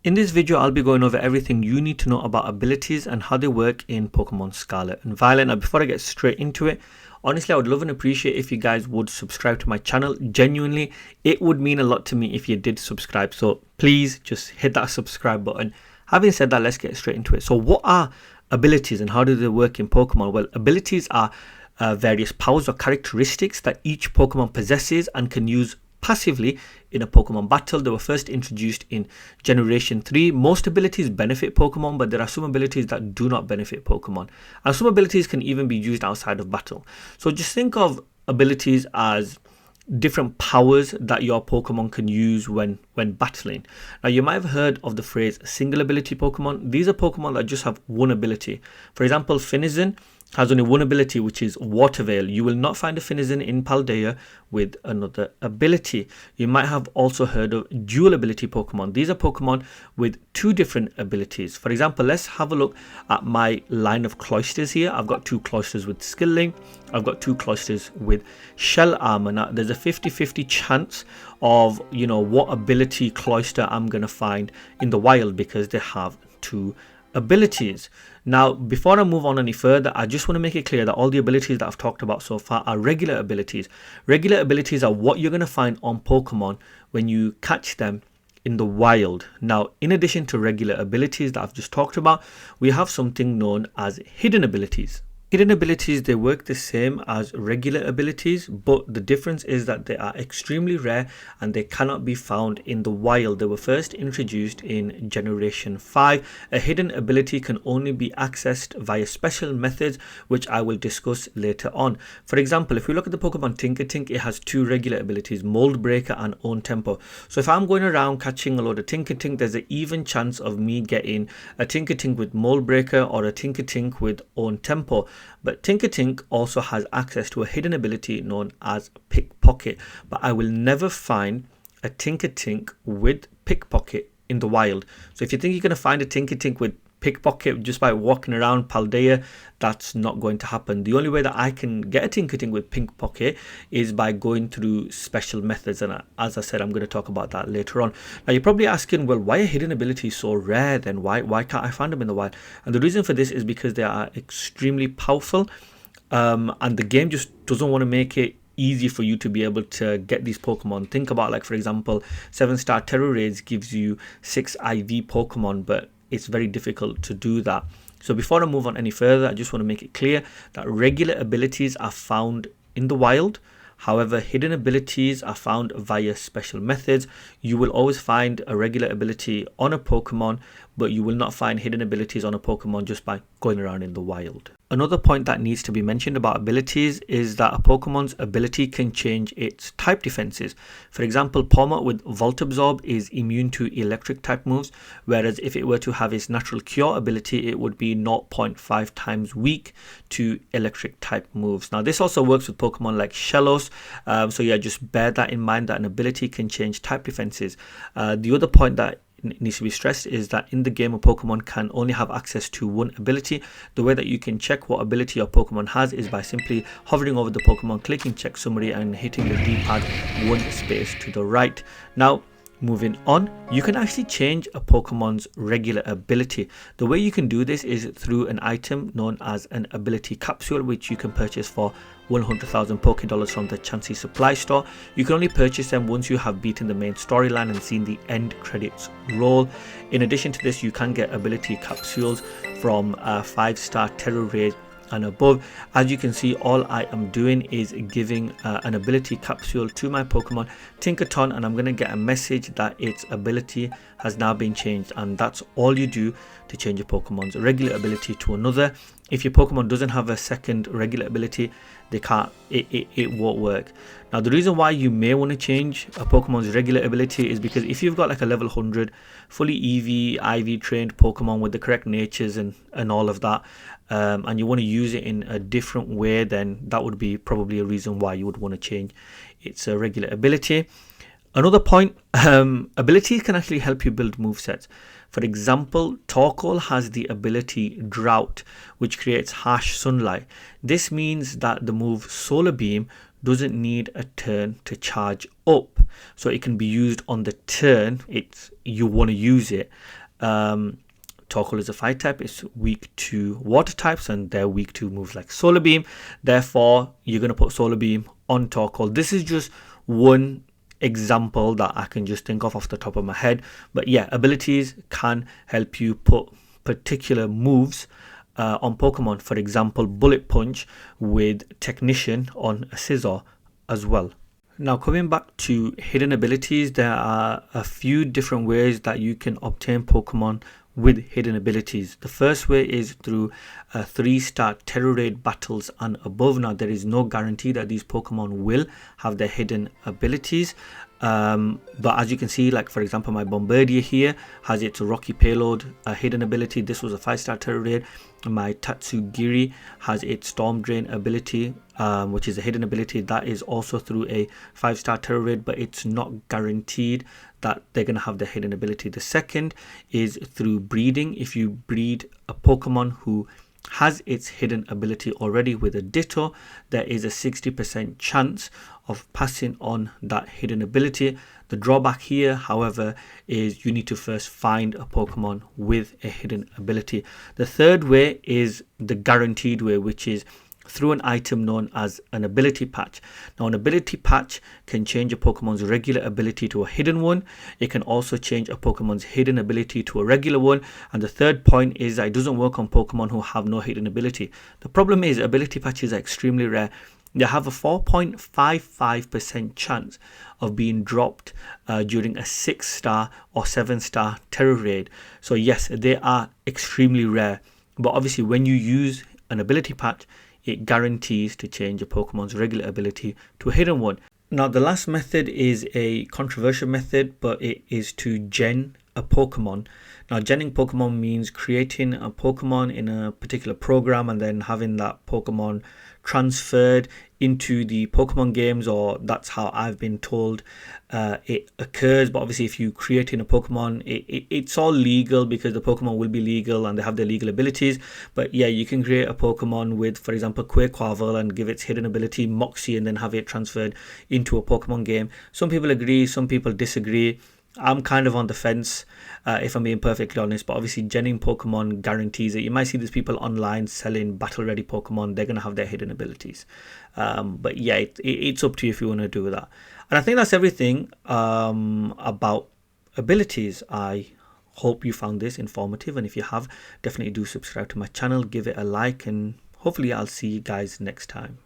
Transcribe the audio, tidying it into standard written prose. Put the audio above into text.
In this video, I'll be going over everything you need to know about abilities and how they work in Pokemon Scarlet and Violet. Now, before I get straight into it, honestly, I would love and appreciate if you guys would subscribe to my channel. Genuinely, it would mean a lot to me if you did subscribe. So please just hit that subscribe button. Having said that, let's get straight into it. So what are abilities and how do they work in Pokemon? Well, abilities are various powers or characteristics that each Pokemon possesses and can use passively in a Pokemon battle. They were first introduced in Generation 3. Most abilities benefit Pokemon, but there are some abilities that do not benefit Pokemon. And some abilities can even be used outside of battle. So just think of abilities as different powers that your Pokemon can use when battling. Now, you might have heard of the phrase single ability Pokemon. These are Pokemon that just have one ability. For example, Finizen has only one ability, which is Water Veil. You will not find a Finizen in Paldea with another ability. You might have also heard of dual ability Pokemon. These are Pokemon with two different abilities. For example, let's have a look at my line of Cloysters here. I've got two Cloysters with Skill Link. I've got two Cloysters with Shell Armor. Now, there's a 50-50 chance of, what ability Cloyster I'm going to find in the wild because they have two abilities. Now, before I move on any further, I just want to make it clear that all the abilities that I've talked about so far are regular abilities. Regular abilities are what you're going to find on Pokemon when you catch them in the wild. Now, in addition to regular abilities that I've just talked about, we have something known as hidden abilities. Hidden abilities, they work the same as regular abilities, but the difference is that they are extremely rare and they cannot be found in the wild. They were first introduced in Generation 5. A hidden ability can only be accessed via special methods, which I will discuss later on. For example, if we look at the Pokemon Tinkertink, it has two regular abilities, Mold Breaker and Own Tempo. So if I'm going around catching a load of Tinkertink, there's an even chance of me getting a Tinkertink with Mold Breaker or a Tinkertink with Own Tempo. But Tinkertink also has access to a hidden ability known as Pickpocket, but I will never find a Tinkertink with Pickpocket in the wild. So if you think you're going to find a Tinkertink with Pickpocket just by walking around Paldea, that's not going to happen. The only way that I can get a Tinkertink with Pickpocket is by going through special methods, and as I said, I'm going to talk about that later on. Now, you're probably asking, well, why are hidden abilities so rare then? Why can't I find them in the wild? And the reason for this is because they are extremely powerful, and the game just doesn't want to make it easy for you to be able to get these Pokemon. Think about, like, for example, 7-star Terror Raids gives you 6 IV Pokemon, but it's very difficult to do that. So before I move on any further, I just want to make it clear that regular abilities are found in the wild. However, hidden abilities are found via special methods. You will always find a regular ability on a Pokemon, but you will not find hidden abilities on a Pokemon just by going around in the wild. Another point that needs to be mentioned about abilities is that a Pokemon's ability can change its type defenses. For example, Pawmot with Volt Absorb is immune to electric type moves, whereas if it were to have its natural cure ability, it would be 0.5 times weak to electric type moves. Now, this also works with Pokemon like Shellos, so yeah, just bear that in mind that an ability can change type defenses. The other point that needs to be stressed is that in the game, a Pokemon can only have access to one ability. The way that you can check what ability your Pokemon has is by simply hovering over the Pokemon, clicking check summary and hitting the D-pad one space to the right. Now, moving on, you can actually change a Pokemon's regular ability. The way you can do this is through an item known as an ability capsule, which you can purchase for 100,000 Pokédollars from the Chansey supply store. You can only purchase them once you have beaten the main storyline and seen the end credits roll. In addition to this, you can get ability capsules from 5-star Terror Raid and above. As you can see, all I am doing is giving an ability capsule to my Pokemon Tinkaton, and I'm going to get a message that its ability has now been changed, and that's all you do to change your Pokemon's regular ability to another. If your Pokemon doesn't have a second regular ability, it won't work. Now, the reason why you may want to change a Pokemon's regular ability is because if you've got like a level 100 fully IV trained Pokemon with the correct natures and all of that, and you want to use it in a different way, then that would be probably a reason why you would want to change its regular ability. Another point, abilities can actually help you build movesets. For example, Torkoal has the ability Drought, which creates harsh sunlight. This means that the move Solar Beam doesn't need a turn to charge up, so it can be used on the turn. It's you want to use it. Torkoal is a fire type, it's weak to water types, and they're weak to moves like Solar Beam. Therefore, you're going to put Solar Beam on Torkoal. This is just one example that I can just think of off the top of my head. But yeah, abilities can help you put particular moves on Pokemon. For example, Bullet Punch with Technician on a Scizor as well. Now, coming back to hidden abilities, there are a few different ways that you can obtain Pokemon with hidden abilities. The first way is through 3-star Terror Raid battles and above. Now, there is no guarantee that these Pokemon will have their hidden abilities, but as you can see, like for example, my Bombardier here has its Rocky Payload hidden ability. This was a 5-star Terror Raid. My Tatsugiri has its Storm Drain ability, which is a hidden ability that is also through a 5-star Terror Raid, but it's not guaranteed that they're going to have the hidden ability. The second is through breeding. If you breed a Pokemon who has its hidden ability already with a Ditto, there is a 60% chance of passing on that hidden ability. The drawback here, however, is you need to first find a Pokemon with a hidden ability. The third way is the guaranteed way, which is through an item known as an ability patch. Now, an ability patch can change a Pokemon's regular ability to a hidden one. It can also change a Pokemon's hidden ability to a regular one. And the third point is that it doesn't work on Pokemon who have no hidden ability. The problem is ability patches are extremely rare. They have a 4.55% chance of being dropped during a 6-star or 7-star Terror Raid. So yes, they are extremely rare. But obviously, when you use an ability patch, it guarantees to change a Pokemon's regular ability to a hidden one. Now, the last method is a controversial method, but it is to gen a Pokemon. Now, genning Pokemon means creating a Pokemon in a particular program and then having that Pokemon transferred into the Pokemon games, or that's how I've been told it occurs. But obviously, if you create in a Pokemon, it's all legal because the Pokemon will be legal and they have their legal abilities. But yeah, you can create a Pokemon with, for example, Quaquaval and give its hidden ability Moxie and then have it transferred into a Pokemon game. Some people agree, some people disagree. I'm kind of on the fence, if I'm being perfectly honest, but obviously genning Pokemon guarantees it. You might see these people online selling battle ready Pokemon. They're going to have their hidden abilities. But yeah, it's up to you if you want to do that. And I think that's everything about abilities. I hope you found this informative, and if you have, definitely do subscribe to my channel, give it a like, and hopefully I'll see you guys next time.